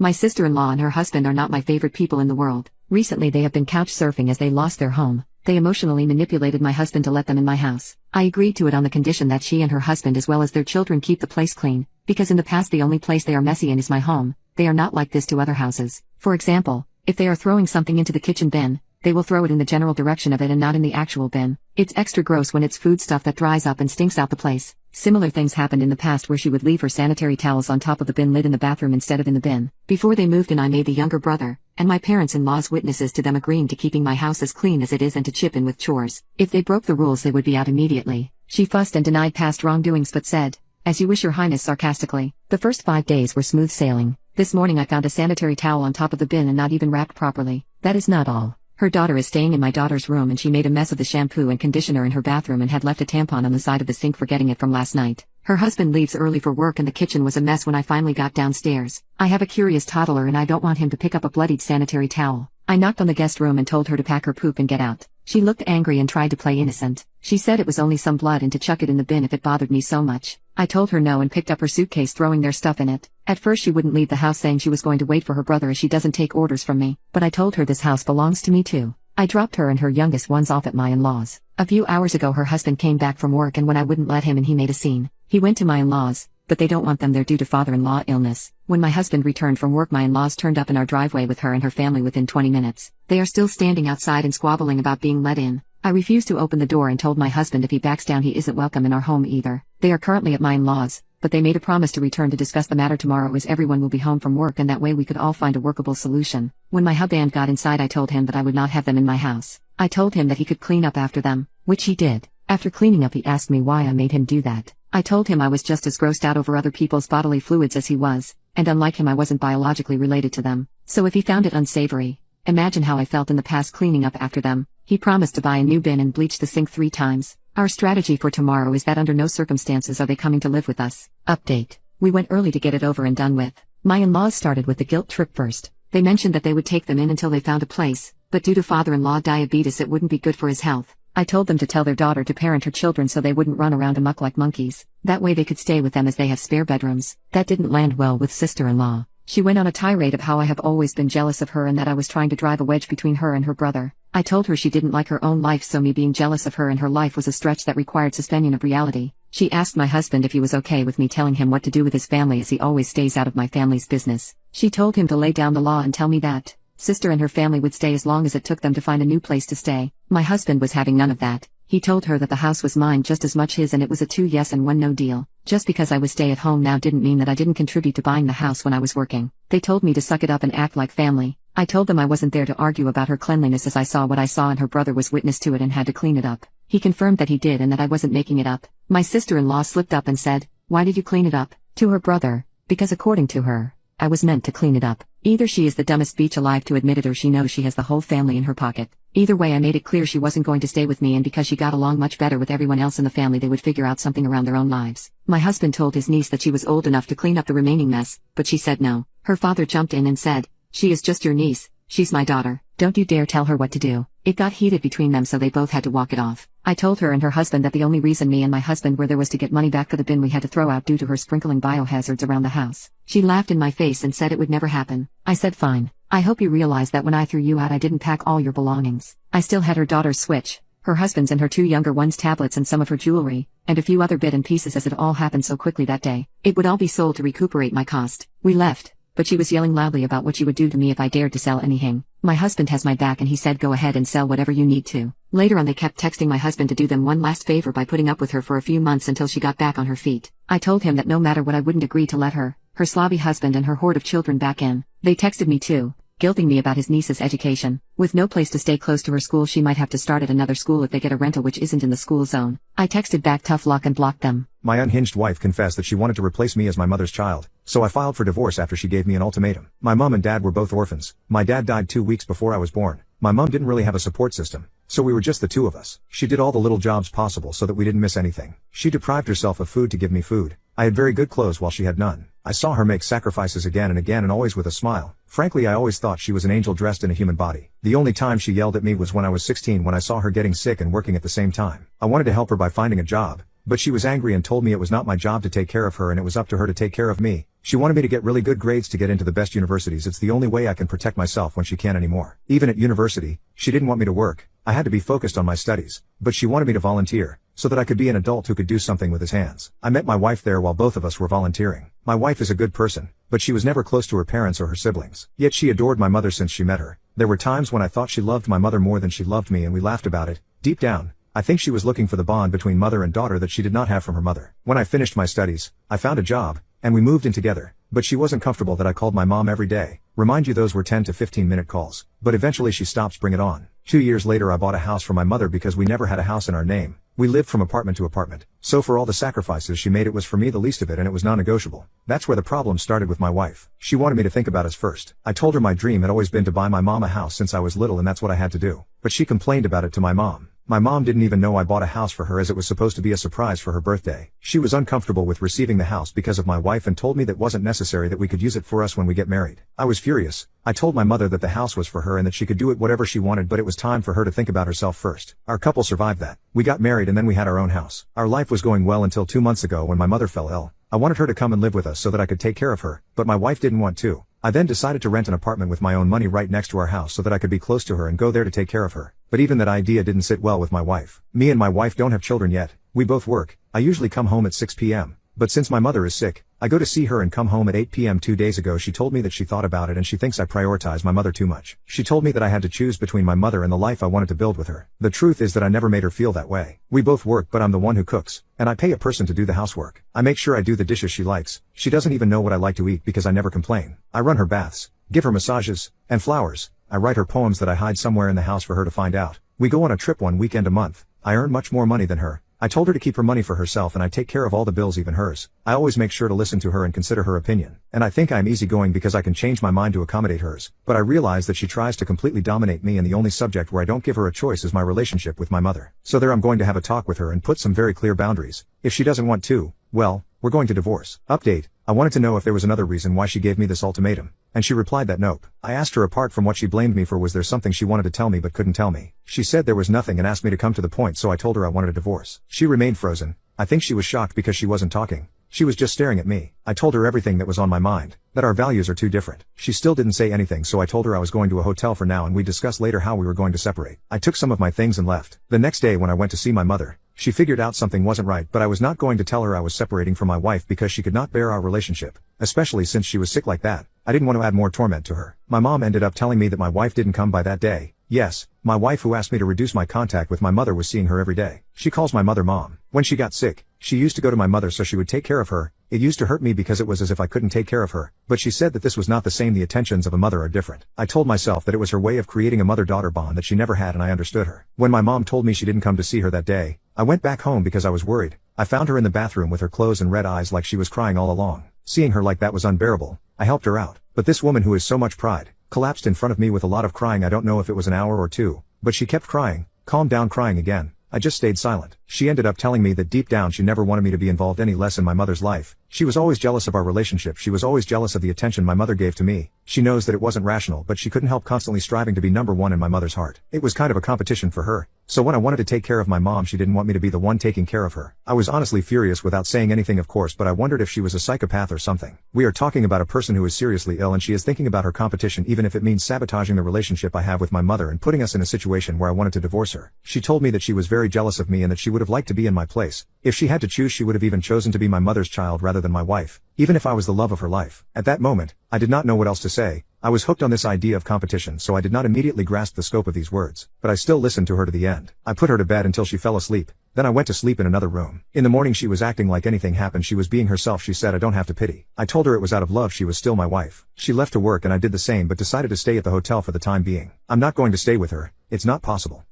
My sister-in-law and her husband are not my favorite people in the world. Recently they have been couch surfing as they lost their home. They emotionally manipulated my husband to let them in my house. I agreed to it on the condition that she and her husband as well as their children keep the place clean, because in the past the only place they are messy in is my home. They are not like this to other houses. For example, if they are throwing something into the kitchen bin, they will throw it in the general direction of it and not in the actual bin. It's extra gross when it's food stuff that dries up and stinks out the place. Similar things happened in the past where she would leave her sanitary towels on top of the bin lid in the bathroom instead of in the bin. Before they moved in, I made the younger brother and my parents-in-law's witnesses to them agreeing to keeping my house as clean as it is and to chip in with chores. If they broke the rules they would be out immediately. She fussed and denied past wrongdoings but said, "As you wish, Your Highness," sarcastically. The first 5 days were smooth sailing. This morning I found a sanitary towel on top of the bin and not even wrapped properly. That is not all. Her daughter is staying in my daughter's room and she made a mess of the shampoo and conditioner in her bathroom and had left a tampon on the side of the sink, forgetting it from last night. Her husband leaves early for work and the kitchen was a mess when I finally got downstairs. I have a curious toddler and I don't want him to pick up a bloodied sanitary towel. I knocked on the guest room and told her to pack her poop and get out. She looked angry and tried to play innocent. She said it was only some blood and to chuck it in the bin if it bothered me so much. I told her no and picked up her suitcase, throwing their stuff in it. At first she wouldn't leave the house, saying she was going to wait for her brother as she doesn't take orders from me. But I told her this house belongs to me too. I dropped her and her youngest ones off at my in-laws. A few hours ago her husband came back from work and when I wouldn't let him in he made a scene. He went to my in-laws, but they don't want them there due to father-in-law illness. When my husband returned from work my in-laws turned up in our driveway with her and her family within 20 minutes. They are still standing outside and squabbling about being let in. I refused to open the door and told my husband if he backs down he isn't welcome in our home either. They are currently at my in-laws, but they made a promise to return to discuss the matter tomorrow as everyone will be home from work and that way we could all find a workable solution. When my husband got inside I told him that I would not have them in my house. I told him that he could clean up after them, which he did. After cleaning up he asked me why I made him do that. I told him I was just as grossed out over other people's bodily fluids as he was, and unlike him I wasn't biologically related to them. So if he found it unsavory, imagine how I felt in the past cleaning up after them. He promised to buy a new bin and bleach the sink 3 times. Our strategy for tomorrow is that under no circumstances are they coming to live with us. Update. We went early to get it over and done with. My in-laws started with the guilt trip first. They mentioned that they would take them in until they found a place, but due to father-in-law diabetes it wouldn't be good for his health. I told them to tell their daughter to parent her children so they wouldn't run around amok like monkeys. That way they could stay with them as they have spare bedrooms. That didn't land well with sister-in-law. She went on a tirade of how I have always been jealous of her and that I was trying to drive a wedge between her and her brother. I told her she didn't like her own life, so me being jealous of her and her life was a stretch that required suspension of reality. She asked my husband if he was okay with me telling him what to do with his family as he always stays out of my family's business. She told him to lay down the law and tell me that sister and her family would stay as long as it took them to find a new place to stay. My husband was having none of that. He told her that the house was mine just as much his and it was a 2 yes and 1 no deal. Just because I was stay at home now didn't mean that I didn't contribute to buying the house when I was working. They told me to suck it up and act like family. I told them I wasn't there to argue about her cleanliness as I saw what I saw and her brother was witness to it and had to clean it up. He confirmed that he did and that I wasn't making it up. My sister-in-law slipped up and said, "Why did you clean it up?" to her brother, because according to her, I was meant to clean it up. Either she is the dumbest bitch alive to admit it or she knows she has the whole family in her pocket. Either way I made it clear she wasn't going to stay with me and because she got along much better with everyone else in the family they would figure out something around their own lives. My husband told his niece that she was old enough to clean up the remaining mess, but she said no. Her father jumped in and said, "She is just your niece, she's my daughter. Don't you dare tell her what to do." It got heated between them so they both had to walk it off. I told her and her husband that the only reason me and my husband were there was to get money back for the bin we had to throw out due to her sprinkling biohazards around the house. She laughed in my face and said it would never happen. I said fine. I hope you realize that when I threw you out I didn't pack all your belongings. I still had her daughter's Switch, her husband's and her 2 younger ones' tablets and some of her jewelry, and a few other bit and pieces as it all happened so quickly that day. It would all be sold to recuperate my cost. We left, but she was yelling loudly about what she would do to me if I dared to sell anything. My husband has my back and he said go ahead and sell whatever you need to. Later on they kept texting my husband to do them one last favor by putting up with her for a few months until she got back on her feet. I told him that no matter what I wouldn't agree to let her slobby husband and her horde of children back in. They texted me too, guilting me about his niece's education. With no place to stay close to her school she might have to start at another school if they get a rental which isn't in the school zone. I texted back tough luck and blocked them. My unhinged wife confessed that she wanted to replace me as my mother's child, so I filed for divorce after she gave me an ultimatum. My mom and dad were both orphans. My dad died 2 weeks before I was born. My mom didn't really have a support system, so we were just the 2 of us. She did all the little jobs possible so that we didn't miss anything. She deprived herself of food to give me food. I had very good clothes while she had none. I saw her make sacrifices again and always with a smile. Frankly, I always thought she was an angel dressed in a human body. The only time she yelled at me was when I was 16 when I saw her getting sick and working at the same time. I wanted to help her by finding a job, but she was angry and told me it was not my job to take care of her and it was up to her to take care of me. She wanted me to get really good grades to get into the best universities. It's the only way I can protect myself when she can't anymore. Even at university, she didn't want me to work. I had to be focused on my studies, but she wanted me to volunteer, so that I could be an adult who could do something with his hands. I met my wife there while both of us were volunteering. My wife is a good person, but she was never close to her parents or her siblings. Yet she adored my mother since she met her. There were times when I thought she loved my mother more than she loved me and we laughed about it. Deep down, I think she was looking for the bond between mother and daughter that she did not have from her mother. When I finished my studies, I found a job, and we moved in together, but she wasn't comfortable that I called my mom every day. Remind you, those were 10 to 15-minute calls. But eventually she stopped. Bring it on. 2 years later I bought a house for my mother because we never had a house in our name. We lived from apartment to apartment. So for all the sacrifices she made, it was for me the least of it, and it was non-negotiable. That's where the problem started with my wife. She wanted me to think about us first. I told her my dream had always been to buy my mom a house since I was little, and that's what I had to do. But she complained about it to my mom. My mom didn't even know I bought a house for her, as it was supposed to be a surprise for her birthday. She was uncomfortable with receiving the house because of my wife and told me that wasn't necessary, that we could use it for us when we get married. I was furious. I told my mother that the house was for her and that she could do it whatever she wanted, but it was time for her to think about herself first. Our couple survived that. We got married and then we had our own house. Our life was going well until 2 months ago when my mother fell ill. I wanted her to come and live with us so that I could take care of her, but my wife didn't want to. I then decided to rent an apartment with my own money right next to our house so that I could be close to her and go there to take care of her. But even that idea didn't sit well with my wife. Me and my wife don't have children yet. We both work. I usually come home at 6 p.m. But since my mother is sick, I go to see her and come home at 8 p.m. 2 days ago she told me that she thought about it and she thinks I prioritize my mother too much. She told me that I had to choose between my mother and the life I wanted to build with her. The truth is that I never made her feel that way. We both work, but I'm the one who cooks, and I pay a person to do the housework. I make sure I do the dishes she likes. She doesn't even know what I like to eat because I never complain. I run her baths, give her massages, and flowers. I write her poems that I hide somewhere in the house for her to find out. We go on a trip one weekend a month. I earn much more money than her. I told her to keep her money for herself and I take care of all the bills, even hers. I always make sure to listen to her and consider her opinion. And I think I am easygoing because I can change my mind to accommodate hers. But I realize that she tries to completely dominate me, and the only subject where I don't give her a choice is my relationship with my mother. So there, I'm going to have a talk with her and put some very clear boundaries. If she doesn't want to, well, we're going to divorce. Update. I wanted to know if there was another reason why she gave me this ultimatum. And she replied that nope. I asked her, apart from what she blamed me for, was there something she wanted to tell me but couldn't tell me? She said there was nothing and asked me to come to the point, so I told her I wanted a divorce. She remained frozen. I think she was shocked because she wasn't talking. She was just staring at me. I told her everything that was on my mind, that our values are too different. She still didn't say anything, so I told her I was going to a hotel for now and we'd discuss later how we were going to separate. I took some of my things and left. The next day when I went to see my mother, she figured out something wasn't right, but I was not going to tell her I was separating from my wife because she could not bear our relationship, especially since she was sick like that. I didn't want to add more torment to her. My mom ended up telling me that my wife didn't come by that day. Yes, my wife, who asked me to reduce my contact with my mother, was seeing her every day. She calls my mother mom. When she got sick, she used to go to my mother so she would take care of her. It used to hurt me because it was as if I couldn't take care of her, but she said that this was not the same. The attentions of a mother are different. I told myself that it was her way of creating a mother-daughter bond that she never had, and I understood her. When my mom told me she didn't come to see her that day, I went back home because I was worried. I found her in the bathroom with her clothes and red eyes like she was crying all along. Seeing her like that was unbearable. I helped her out. But this woman, who has so much pride, collapsed in front of me with a lot of crying. I don't know if it was an hour or two, but she kept crying, calmed down, crying again. I just stayed silent. She ended up telling me that deep down she never wanted me to be involved any less in my mother's life. She was always jealous of our relationship. She was always jealous of the attention my mother gave to me. She knows that it wasn't rational, but she couldn't help constantly striving to be number one in my mother's heart. It was kind of a competition for her. So when I wanted to take care of my mom, she didn't want me to be the one taking care of her. I was honestly furious without saying anything, of course, but I wondered if she was a psychopath or something. We are talking about a person who is seriously ill, and she is thinking about her competition, even if it means sabotaging the relationship I have with my mother and putting us in a situation where I wanted to divorce her. She told me that she was very jealous of me and that she would have liked to be in my place. If she had to choose, she would have even chosen to be my mother's child rather than my wife, even if I was the love of her life. At that moment, I did not know what else to say. I was hooked on this idea of competition, so I did not immediately grasp the scope of these words, but I still listened to her to the end. I put her to bed until she fell asleep. Then I went to sleep in another room. In the morning she was acting like anything happened. She was being herself. She said I don't have to pity. I told her it was out of love. She was still my wife. She left to work and I did the same, but decided to stay at the hotel for the time being. I'm not going to stay with her. It's not possible.